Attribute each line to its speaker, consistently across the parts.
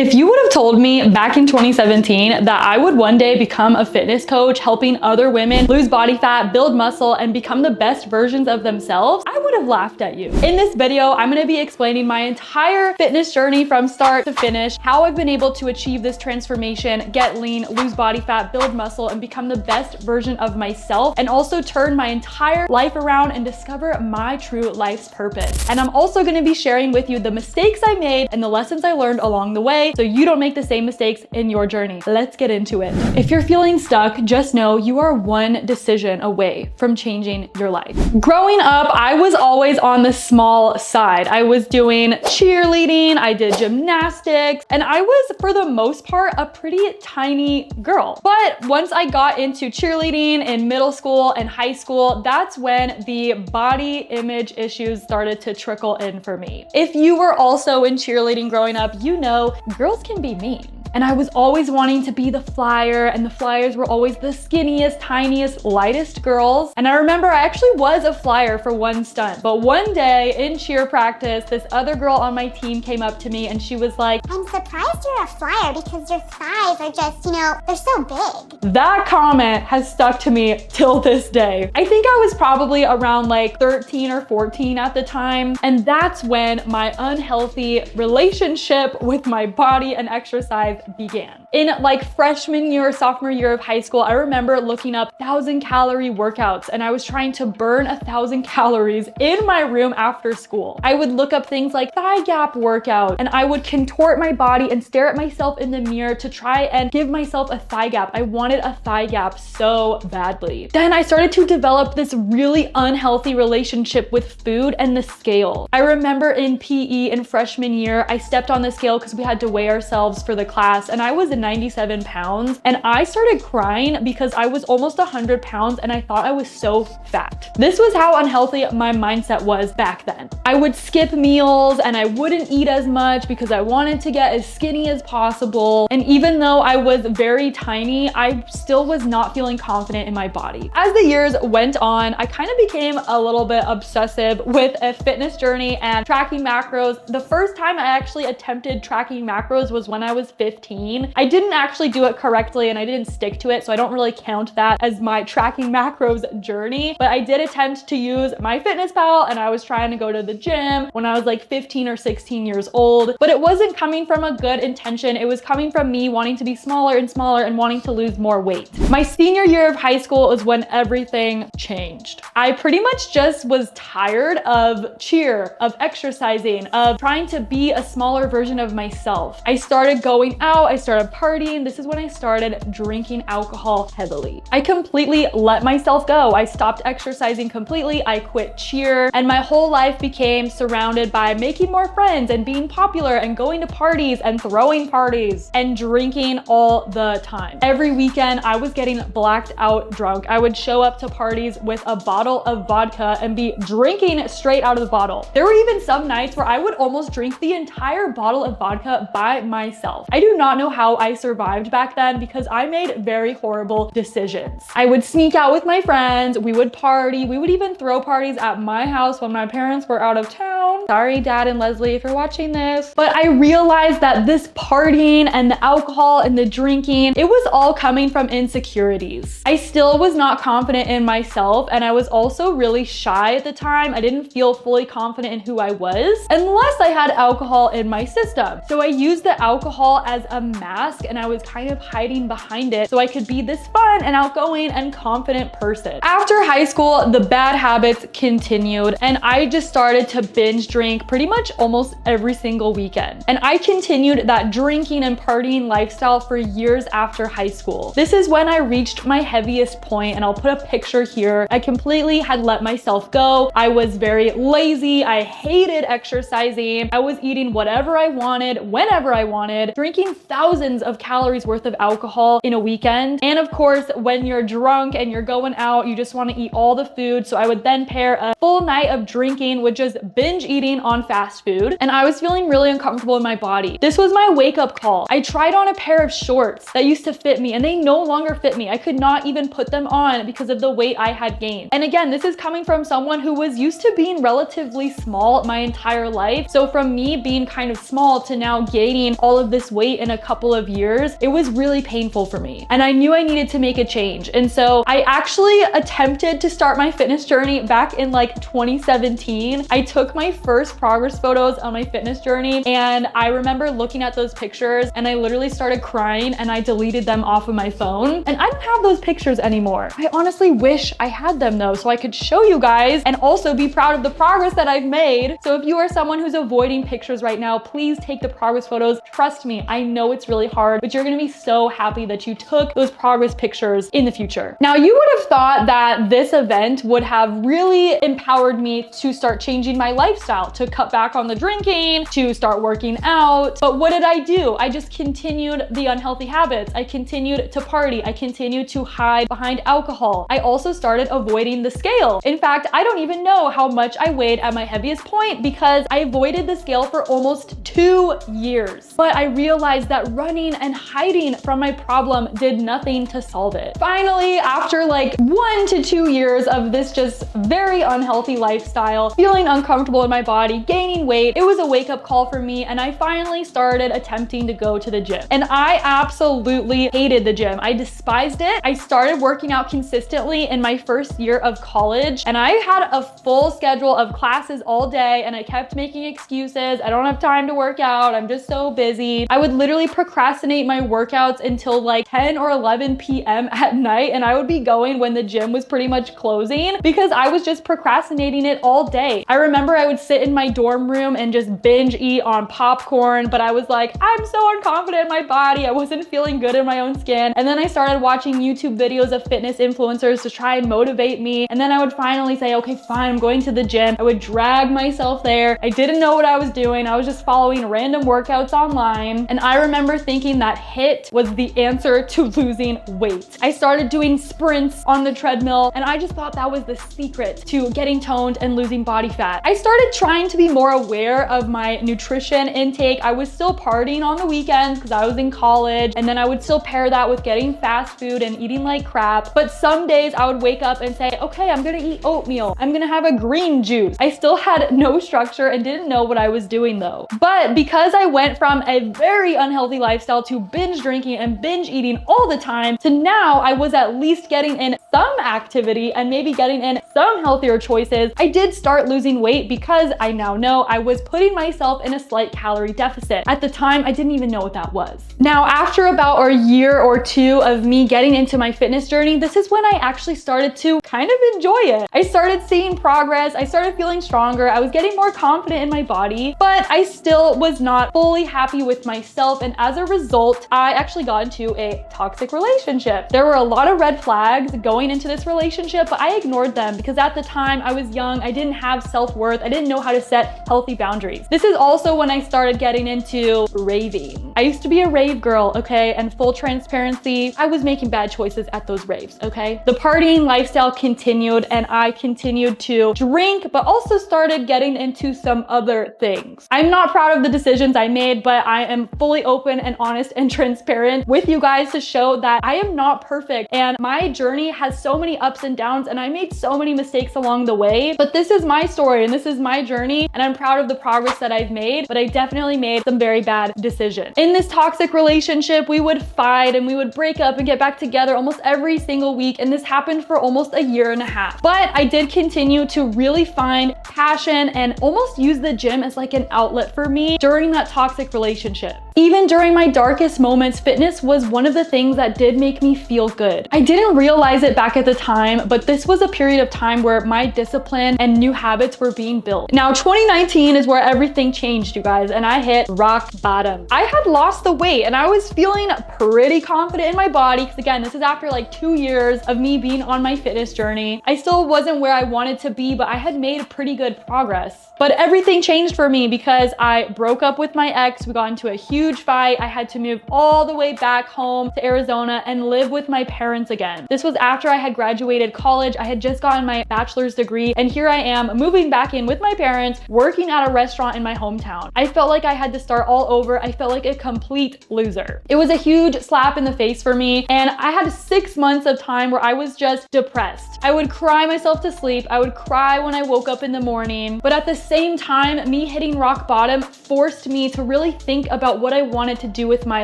Speaker 1: If you would have told me back in 2017 that I would one day become a fitness coach helping other women lose body fat, build muscle, and become the best versions of themselves, I would have laughed at you. In this video, I'm gonna be explaining my entire fitness journey from start to finish, how I've been able to achieve this transformation, get lean, lose body fat, build muscle, and become the best version of myself, and also turn my entire life around and discover my true life's purpose. And I'm also gonna be sharing with you the mistakes I made and the lessons I learned along the way, so you don't make the same mistakes in your journey. Let's get into it. If you're feeling stuck, just know you are one decision away from changing your life. Growing up, I was always on the small side. I was doing cheerleading, I did gymnastics, and I was, for the most part, a pretty tiny girl. But once I got into cheerleading in middle school and high school, that's when the body image issues started to trickle in for me. If you were also in cheerleading growing up, you know girls can be mean. And I was always wanting to be the flyer, and the flyers were always the skinniest, tiniest, lightest girls. And I remember I actually was a flyer for one stunt, but one day in cheer practice, this other girl on my team came up to me and she was like,
Speaker 2: "I'm surprised you're a flyer because your thighs are just, they're so big."
Speaker 1: That comment has stuck to me till this day. I think I was probably around like 13 or 14 at the time. And that's when my unhealthy relationship with my body and exercise began. In like freshman year, sophomore year of high school, I remember looking up 1,000-calorie workouts, and I was trying to burn 1,000 calories in my room after school. I would look up things like thigh gap workout, and I would contort my body and stare at myself in the mirror to try and give myself a thigh gap. I wanted a thigh gap so badly. Then I started to develop this really unhealthy relationship with food and the scale. I remember in PE in freshman year, I stepped on the scale because we had to weigh ourselves for the class, and I was 97 pounds, and I started crying because I was almost 100 pounds and I thought I was so fat. This was how unhealthy my mindset was back then. I would skip meals and I wouldn't eat as much because I wanted to get as skinny as possible. And even though I was very tiny, I still was not feeling confident in my body. As the years went on, I kind of became a little bit obsessive with a fitness journey and tracking macros. The first time I actually attempted tracking macros was when I was 15. I didn't actually do it correctly and I didn't stick to it, so I don't really count that as my tracking macros journey, but I did attempt to use MyFitnessPal, and I was trying to go to the gym when I was like 15 or 16 years old, but it wasn't coming from a good intention. It was coming from me wanting to be smaller and smaller and wanting to lose more weight. My senior year of high school was when everything changed. I pretty much just was tired of cheer, of exercising, of trying to be a smaller version of myself. I started going out, I started partying. This is when I started drinking alcohol heavily. I completely let myself go. I stopped exercising completely. I quit cheer, and my whole life became surrounded by making more friends and being popular and going to parties and throwing parties and drinking all the time. Every weekend I was getting blacked out drunk. I would show up to parties with a bottle of vodka and be drinking straight out of the bottle. There were even some nights where I would almost drink the entire bottle of vodka by myself. I do not know how I survived back then because I made very horrible decisions. I would sneak out with my friends, we would party, we would even throw parties at my house when my parents were out of town. Sorry, Dad and Leslie, if you're watching this. But I realized that this partying and the alcohol and the drinking, it was all coming from insecurities. I still was not confident in myself, and I was also really shy at the time. I didn't feel fully confident in who I was unless I had alcohol in my system. So I used the alcohol as a mask, and I was kind of hiding behind it so I could be this fun and outgoing and confident person. After high school, the bad habits continued, and I just started to binge drink pretty much almost every single weekend. And I continued that drinking and partying lifestyle for years after high school. This is when I reached my heaviest point, and I'll put a picture here. I completely had let myself go. I was very lazy. I hated exercising. I was eating whatever I wanted, whenever I wanted, drinking drinking thousands of calories worth of alcohol in a weekend. And of course, when you're drunk and you're going out, you just want to eat all the food. So I would then pair a full night of drinking with just binge eating on fast food. And I was feeling really uncomfortable in my body. This was my wake-up call. I tried on a pair of shorts that used to fit me and they no longer fit me. I could not even put them on because of the weight I had gained. And again, this is coming from someone who was used to being relatively small my entire life. So from me being kind of small to now gaining all of this weight in a couple of years, it was really painful for me. And I knew I needed to make a change. And so I actually attempted to start my fitness journey back in like 2017. I took my first progress photos on my fitness journey and I remember looking at those pictures and I literally started crying and I deleted them off of my phone. And I don't have those pictures anymore. I honestly wish I had them though, so I could show you guys and also be proud of the progress that I've made. So if you are someone who's avoiding pictures right now, please take the progress photos. Trust me, I know it's really hard, but you're gonna be so happy that you took those progress pictures in the future. Now, you would have thought that this event would have really empowered me to start changing my lifestyle, to cut back on the drinking, to start working out. But what did I do? I just continued the unhealthy habits. I continued to party. I continued to hide behind alcohol. I also started avoiding the scale. In fact, I don't even know how much I weighed at my heaviest point because I avoided the scale for almost 2 years. But I realized that running and hiding from my problem did nothing to solve it. Finally, after like 1 to 2 years of this just very unhealthy lifestyle, feeling uncomfortable in my body, gaining weight, it was a wake-up call for me and I finally started attempting to go to the gym. And I absolutely hated the gym. I despised it. I started working out consistently in my first year of college and I had a full schedule of classes all day and I kept making excuses. I don't have time to work out. I'm just so busy. I would literally procrastinate my workouts until like 10 or 11 p.m. at night and I would be going when the gym was pretty much closing because I was just procrastinating it all day. I remember I would sit in my dorm room and just binge eat on popcorn, but I was like, I'm so unconfident in my body. I wasn't feeling good in my own skin. And then I started watching YouTube videos of fitness influencers to try and motivate me. And then I would finally say, okay, fine, I'm going to the gym. I would drag myself there. I didn't know what I was doing. I was just following random workouts online. And I remember thinking that HIIT was the answer to losing weight. I started doing sprints on the treadmill and I just thought that was the secret to getting toned and losing body fat. I started trying to be more aware of my nutrition intake. I was still partying on the weekends because I was in college and then I would still pair that with getting fast food and eating like crap. But some days I would wake up and say, okay, I'm gonna eat oatmeal. I'm gonna have a green juice. I still had no structure and didn't know what I was doing though. But because I went from a very unhealthy lifestyle to binge drinking and binge eating all the time to now I was at least getting in some activity and maybe getting in some healthier choices, I did start losing weight because I now know I was putting myself in a slight calorie deficit. At the time, I didn't even know what that was. Now, after about a year or two of me getting into my fitness journey, this is when I actually started to kind of enjoy it. I started seeing progress. I started feeling stronger. I was getting more confident in my body, but I still was not fully happy with myself. And as a result, I actually got into a toxic relationship. There were a lot of red flags going into this relationship, but I ignored them because at the time I was young. I didn't have self-worth. I didn't know how to set healthy boundaries. This is also when I started getting into raving. I used to be a rave girl, okay? And full transparency, I was making bad choices at those raves, okay? The partying lifestyle continued and I continued to drink, but also started getting into some other things. I'm not proud of the decisions I made, but I am fully open and honest and transparent with you guys to show that I am not perfect and my journey has so many ups and downs and I made so many mistakes along the way, but this is my story and this is my journey and I'm proud of the progress that I've made, but I definitely made some very bad decisions. In this toxic relationship, we would fight and we would break up and get back together almost every single week, and this happened for almost a year and a half. But I did continue to really find passion and almost use the gym as like an outlet for me during that toxic relationship. Even during my darkest moments, fitness was one of the things that did make me feel good. I didn't realize it back at the time, but this was a period of time where my discipline and new habits were being built. Now, 2019 is where everything changed, you guys, and I hit rock bottom. I had lost the weight and I was feeling pretty confident in my body because again, this is after like 2 years of me being on my fitness journey. I still wasn't where I wanted to be, but I had made pretty good progress. But everything changed for me because I broke up with my ex. We got into a huge huge fight. I had to move all the way back home to Arizona and live with my parents again. This was after I had graduated college. I had just gotten my bachelor's degree, and here I am moving back in with my parents, working at a restaurant in my hometown. I felt like I had to start all over. I felt like a complete loser. It was a huge slap in the face for me, and I had 6 months of time where I was just depressed. I would cry myself to sleep. I would cry when I woke up in the morning, but at the same time, me hitting rock bottom forced me to really think about what I wanted to do with my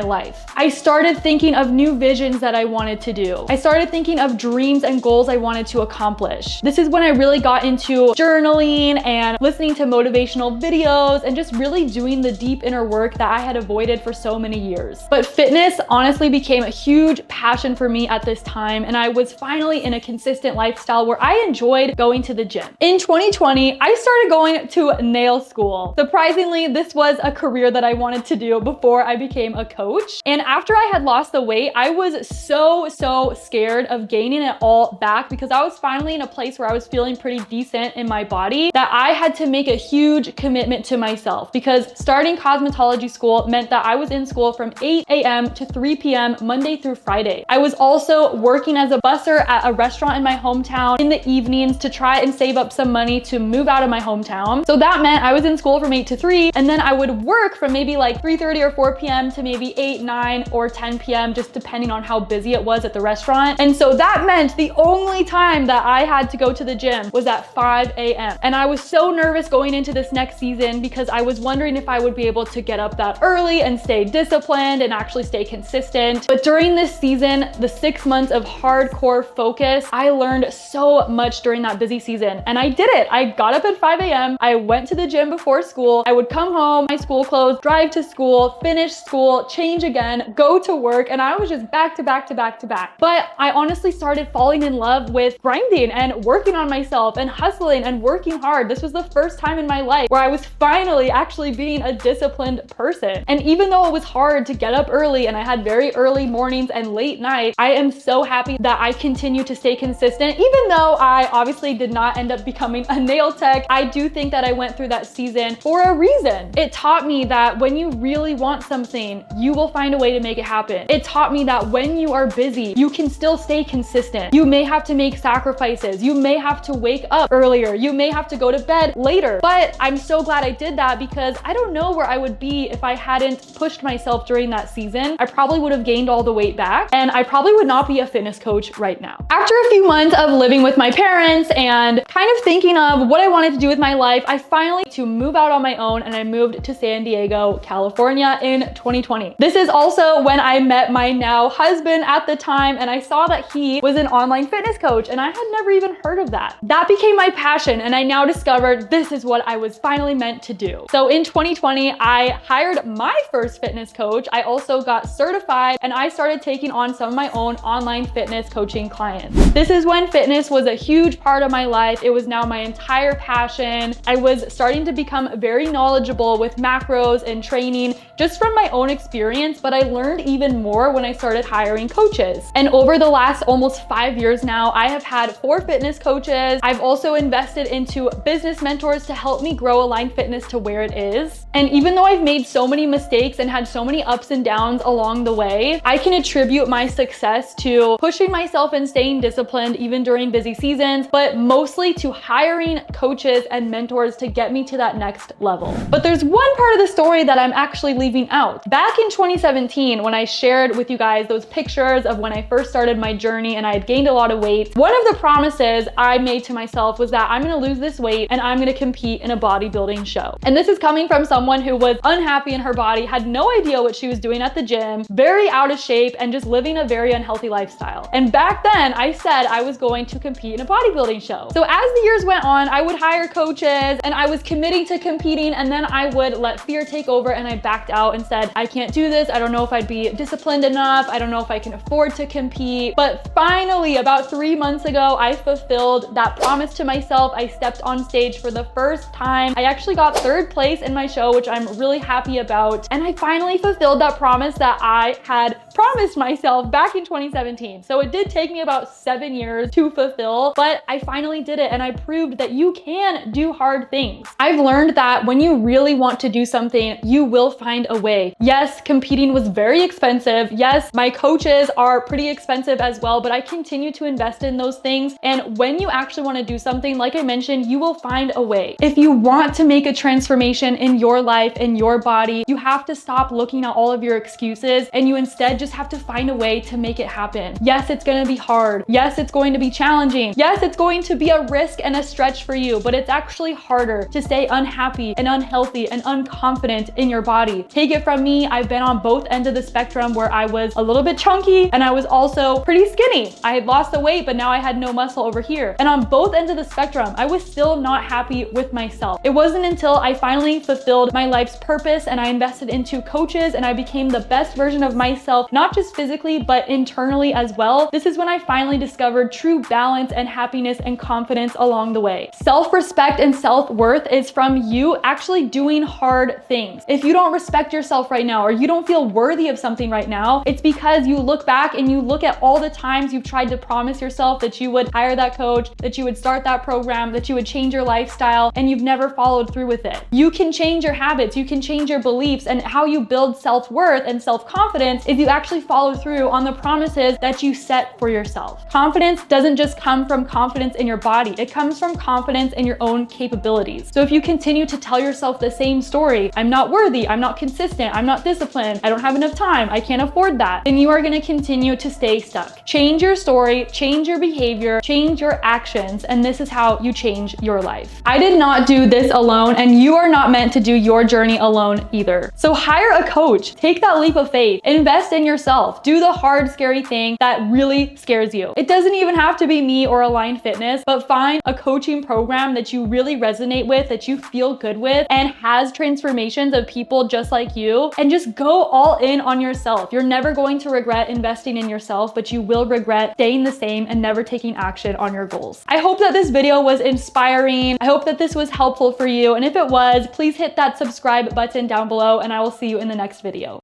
Speaker 1: life. I started thinking of new visions that I wanted to do. I started thinking of dreams and goals I wanted to accomplish. This is when I really got into journaling and listening to motivational videos and just really doing the deep inner work that I had avoided for so many years. But fitness honestly became a huge passion for me at this time, and I was finally in a consistent lifestyle where I enjoyed going to the gym. In 2020, I started going to nail school. Surprisingly, this was a career that I wanted to do before I became a coach. And after I had lost the weight, I was so scared of gaining it all back because I was finally in a place where I was feeling pretty decent in my body that I had to make a huge commitment to myself, because starting cosmetology school meant that I was in school from 8 a.m. to 3 p.m. Monday through Friday. I was also working as a busser at a restaurant in my hometown in the evenings to try and save up some money to move out of my hometown. So that meant I was in school from 8 to 3, and then I would work from maybe like 3:30 or 4 p.m. to maybe 8, 9, or 10 p.m. just depending on how busy it was at the restaurant. And so that meant the only time that I had to go to the gym was at 5 a.m. And I was so nervous going into this next season because I was wondering if I would be able to get up that early and stay disciplined and actually stay consistent. But during this season, the 6 months of hardcore focus, I learned so much during that busy season, and I did it. I got up at 5 a.m. I went to the gym before school. I would come home, my school clothes, drive to school, finish school, change again, go to work, and I was just back to back to back to back. But I honestly started falling in love with grinding and working on myself and hustling and working hard. This was the first time in my life where I was finally actually being a disciplined person. And even though it was hard to get up early and I had very early mornings and late nights, I am so happy that I continue to stay consistent. Even though I obviously did not end up becoming a nail tech, I do think that I went through that season for a reason. It taught me that when you really want something, you will find a way to make it happen. It taught me that when you are busy, you can still stay consistent. You may have to make sacrifices. You may have to wake up earlier. You may have to go to bed later. But I'm so glad I did that, because I don't know where I would be if I hadn't pushed myself during that season. I probably would have gained all the weight back, and I probably would not be a fitness coach right now. After a few months of living with my parents and kind of thinking of what I wanted to do with my life, I finally to move out on my own, and I moved to San Diego, California in 2020. This is also when I met my now husband at the time, and I saw that he was an online fitness coach, and I had never even heard of that. That became my passion, and I now discovered this is what I was finally meant to do. So in 2020, I hired my first fitness coach. I also got certified, and I started taking on some of my own online fitness coaching clients. This is when fitness was a huge part of my life. It was now my entire passion. I was starting to become very knowledgeable with macros and training just from my own experience, but I learned even more when I started hiring coaches. And over the last almost 5 years now, I have had 4 fitness coaches. I've also invested into business mentors to help me grow Align Fitness to where it is. And even though I've made so many mistakes and had so many ups and downs along the way, I can attribute my success to pushing myself and staying disciplined even during busy seasons, but mostly to hiring coaches and mentors to get me to that next level. But there's one part of the story that I'm actually leaving out. Back in 2017, when I shared with you guys those pictures of when I first started my journey and I had gained a lot of weight, one of the promises I made to myself was that I'm gonna lose this weight and I'm gonna compete in a bodybuilding show. And this is coming from someone who was unhappy in her body, had no idea what she was doing at the gym, very out of shape, and just living a very unhealthy lifestyle. And back then, I said I was going to compete in a bodybuilding show. So as the years went on, I would hire coaches and I was committing to competing, and then I would let fear take over and I backed out and said, I can't do this. I don't know if I'd be disciplined enough. I don't know if I can afford to compete. But finally, about 3 months ago, I fulfilled that promise to myself. I stepped on stage for the first time. I actually got 3rd place in my show, which I'm really happy about. And I finally fulfilled that promise that I had promised myself back in 2017. So it did take me about 7 years to fulfill, but I finally did it, and I proved that you can do hard things. I've learned that when you really want to do something, you will find a way. Yes, competing was very expensive. Yes, my coaches are pretty expensive as well, but I continue to invest in those things. And when you actually want to do something, like I mentioned, you will find a way. If you want to make a transformation in your life, in your body, you have to stop looking at all of your excuses and you instead just have to find a way to make it happen. Yes, it's going to be hard. Yes, it's going to be challenging. Yes, it's going to be a risk and a stretch for you, but it's actually harder to stay unhappy and unhealthy and unconfident in your body. Take it from me, I've been on both ends of the spectrum where I was a little bit chunky and I was also pretty skinny. I had lost the weight, but now I had no muscle over here. And on both ends of the spectrum, I was still not happy with myself. It wasn't until I finally fulfilled my life's purpose and I invested into coaches and I became the best version of myself, not just physically, but internally as well. This is when I finally discovered true balance and happiness and confidence along the way. Self-respect and self-worth is from you actually doing hard things. If you don't respect yourself right now or you don't feel worthy of something right now, it's because you look back and you look at all the times you've tried to promise yourself that you would hire that coach, that you would start that program, that you would change your lifestyle, and you've never followed through with it. You can change your habits, you can change your beliefs, and how you build self-worth and self-confidence if you actually follow through on the promises that you set for yourself. Confidence doesn't just come from confidence in your body, it comes from confidence in your own capabilities. So if you continue to tell yourself the same story, I'm not worthy, I'm not consistent, I'm not disciplined, I don't have enough time, I can't afford that, then you are going to continue to stay stuck. Change your story, change your behavior, change your actions, and this is how you change your life. I did not do this alone, and you are not meant to do your journey alone either. So hire a coach, take that leap of faith, invest in yourself, do the hard, scary thing that really scares you. It doesn't even have to be me or Align Fitness, but find a coaching program that you really resonate with, that you feel good with, and has transformations of people just like you, and just go all in on yourself. You're never going to regret investing in yourself, but you will regret staying the same and never taking action on your goals. I hope that this video was inspiring. I hope that this was helpful for you. And if it was, please hit that subscribe button down below and I will see you in the next video.